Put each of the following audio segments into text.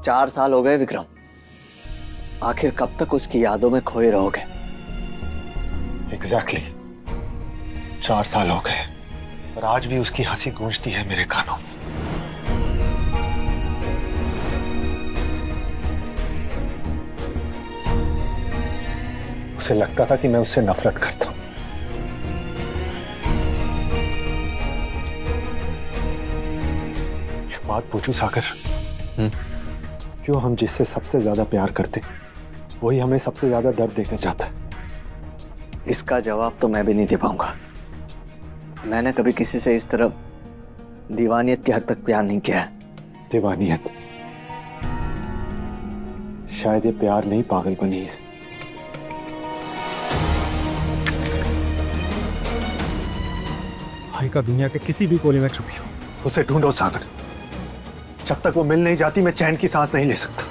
4 साल हो गए विक्रम। आखिर कब तक उसकी यादों में खोए रहोगे? एग्जैक्टली 4 साल हो गए और आज भी उसकी हंसी गूंजती है मेरे कानों में। उसे लगता था कि मैं उससे नफरत करता हूं। एक बात पूछूं सागर, क्यों हम जिससे सबसे ज्यादा प्यार करते वही हमें सबसे ज्यादा दर्द देकर जाता है? इसका जवाब तो मैं भी नहीं दे पाऊंगा। मैंने कभी किसी से इस तरह दीवानियत की हद तक प्यार नहीं किया है। दीवानियत? शायद ये प्यार नहीं पागलपनी है। हाइका दुनिया के किसी भी कोने में छुपी हो। उसे ढूंढो सागर, जब तक वो मिल नहीं जाती मैं चैन की सांस नहीं ले सकता।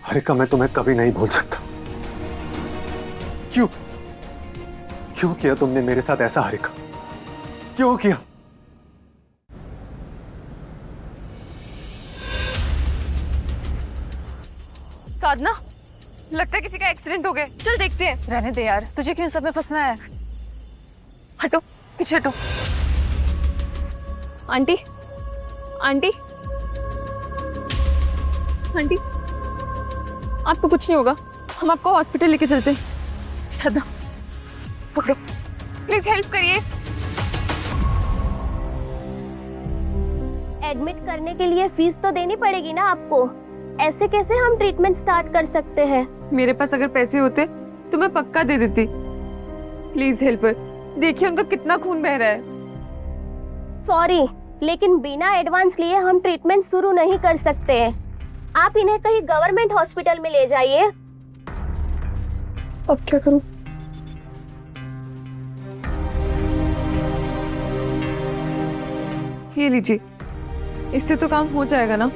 हरिका, मैं तुम्हें कभी नहीं भूल सकता। क्यों क्यों किया तुमने मेरे साथ ऐसा हरिका? क्यों किया? साधना, लगता है किसी का एक्सीडेंट हो गया। चल देखते हैं। रहने दे यार, तुझे क्यों सब में फंसना है? हटो, पीछे हटो। आंटी, आंटी, आंटी, आपको कुछ नहीं होगा। हम आपको हॉस्पिटल लेके चलते हैं। साधना, पकड़ो, प्लीज हेल्प करिए। एडमिट करने के लिए फीस तो देनी पड़ेगी ना आपको। ऐसे कैसे हम ट्रीटमेंट स्टार्ट कर सकते हैं? मेरे पास अगर पैसे होते तो मैं पक्का दे देती। Please help. देखिए उनका कितना खून बह रहा है। सॉरी, लेकिन बिना एडवांस लिए हम ट्रीटमेंट शुरू नहीं कर सकते। आप इन्हें कहीं गवर्नमेंट हॉस्पिटल में ले जाइए। अब क्या करूं? ये लीजिए, इससे तो काम हो जाएगा ना।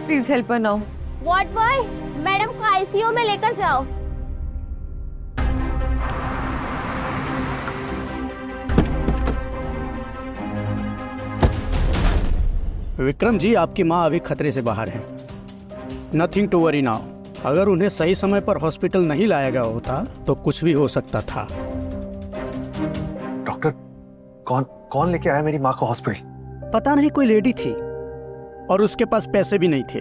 Please help now. What boy, madam को आईसीयू में लेकर जाओ। विक्रम जी, आपकी माँ अभी खतरे से बाहर है। Nothing to worry now. अगर उन्हें सही समय पर हॉस्पिटल नहीं लाया गया होता तो कुछ भी हो सकता था। डॉक्टर, कौन लेके आया मेरी माँ को हॉस्पिटल? पता नहीं, कोई लेडी थी और उसके पास पैसे भी नहीं थे,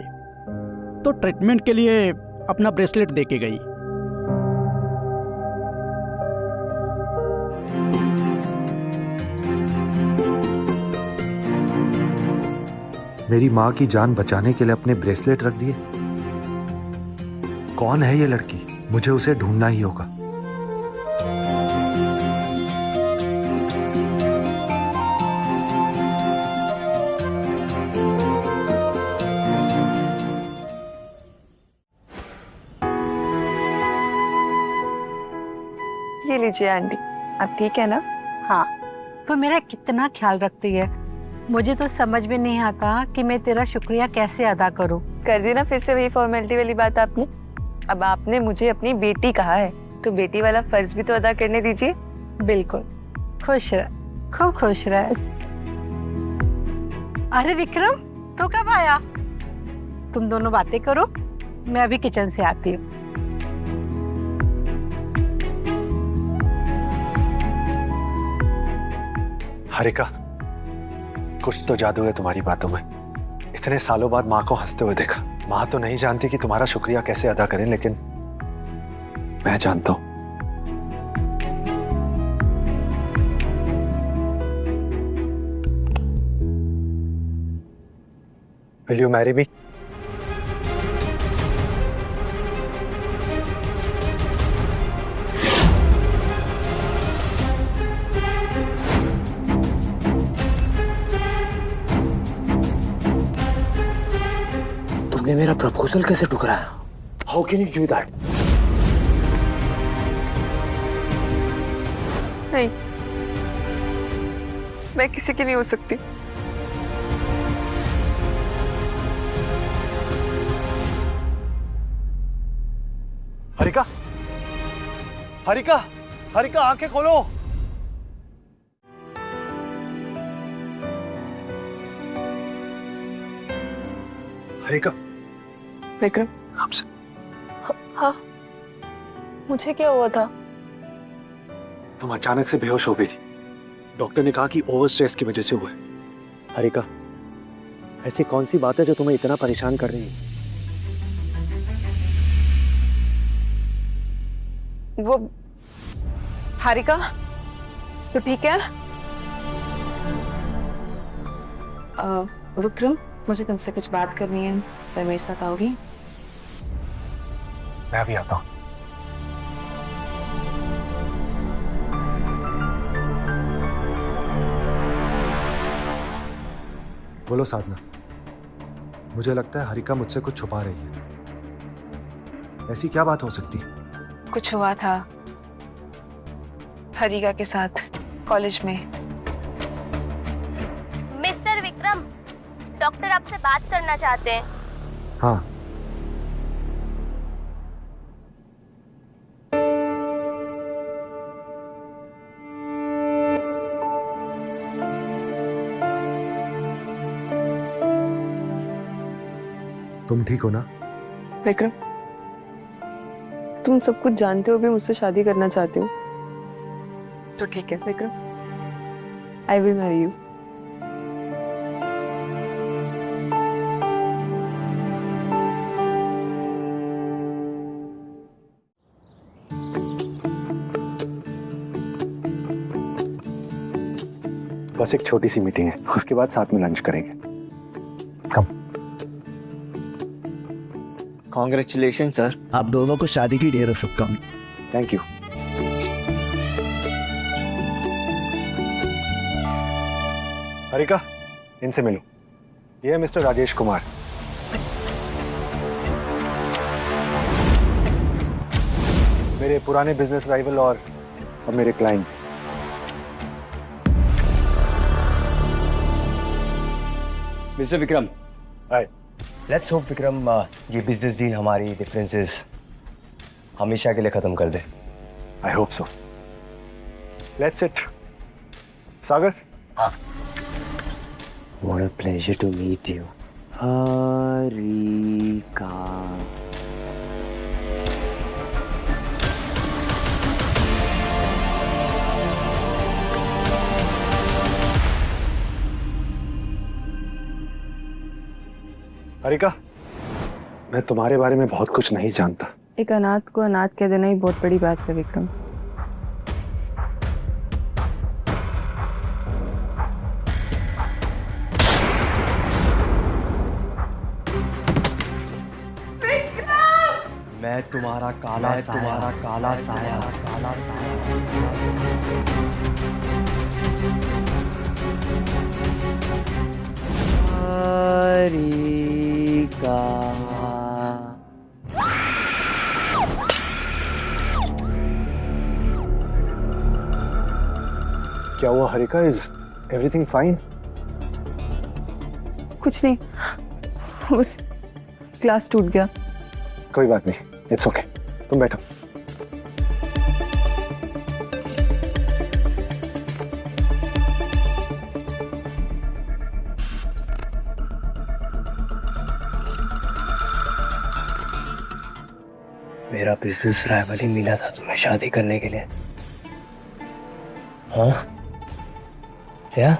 तो ट्रीटमेंट के लिए अपना ब्रेसलेट देके गई। मेरी माँ की जान बचाने के लिए अपने ब्रेसलेट रख दिए। कौन है ये लड़की? मुझे उसे ढूंढना ही होगा। ये लीजिए आंटी, आप ठीक है ना? हाँ, तो मेरा कितना ख्याल रखती है। मुझे तो समझ में नहीं आता कि मैं तेरा शुक्रिया कैसे अदा करूं। कर दी ना फिर से वही फॉर्मेलिटी वाली बात आपने। अब आपने मुझे अपनी बेटी कहा है तो बेटी वाला फर्ज भी तो अदा करने दीजिए। बिल्कुल, खुश रह, खूब खुश रह। अरे विक्रम, तो कब आया? तुम दोनों बातें करो, मैं अभी किचन से आती हूँ। हरिका, कुछ तो जादू है तुम्हारी बातों में। इतने सालों बाद माँ को हंसते हुए देखा। माँ तो नहीं जानती कि तुम्हारा शुक्रिया कैसे अदा करें, लेकिन मैं जानता हूं। Will you marry me? तुमने मेरा प्रपोजल कैसे ठुकराया? How can you do that? नहीं, मैं किसी की नहीं हो सकती। हरिका, हरिका, हरिका, आंखें खोलो। हरिका, विक्रम। आपसे हाँ, मुझे क्या हुआ था? तुम अचानक से बेहोश हो गई थी। डॉक्टर ने कहा कि ओवर स्ट्रेस की वजह से हुआ है। हरिका, ऐसी कौन सी बात है जो तुम्हें इतना परेशान कर रही है? वो हारिका, तो ठीक है? विक्रम, मुझे तुमसे कुछ बात करनी है, सर मेरे साथ आओगी? मैं भी आता हूँ। बोलो साधना, मुझे लगता है हरिका मुझसे कुछ छुपा रही है। ऐसी क्या बात हो सकती है? कुछ हुआ था हरिका के साथ कॉलेज में। मिस्टर विक्रम, डॉक्टर आपसे बात करना चाहते हैं। हाँ, तुम ठीक हो ना? विक्रम, तुम सब कुछ जानते हो भी मुझसे शादी करना चाहते हो, तो ठीक है Vikram, I will marry you. बस एक छोटी सी मीटिंग है, उसके बाद साथ में लंच करेंगे। कम। Congratulation sir. आप दोनों को शादी की ढेरों शुभकामनाएं। Thank you. हरिका, इनसे मिलो। ये है मिस्टर राजेश कुमार। मेरे पुराने बिजनेस राइवल और अब मेरे client. Mister Vikram, hi. Let's hope Vikram ये बिजनेस डील हमारी डिफरेंसेस हमेशा के लिए खत्म कर दे। I hope so. Let's eat. Sagar. हाँ। What a pleasure to meet you. Harika. Harika, मैं तुम्हारे बारे में बहुत कुछ नहीं जानता। एक अनाथ को अनाथ कह देना ही बहुत बड़ी बात है विक्रम। मैं तुम्हारा काला साया। हरिका। क्या हुआ हरिका? Is everything fine? कुछ नहीं, बस ग्लास टूट गया। कोई बात नहीं, इट्स ओके। तुम बैठो। मेरा बिजनेस राइवल ही मिला था तुम्हें शादी करने के लिए, हाँ? क्या?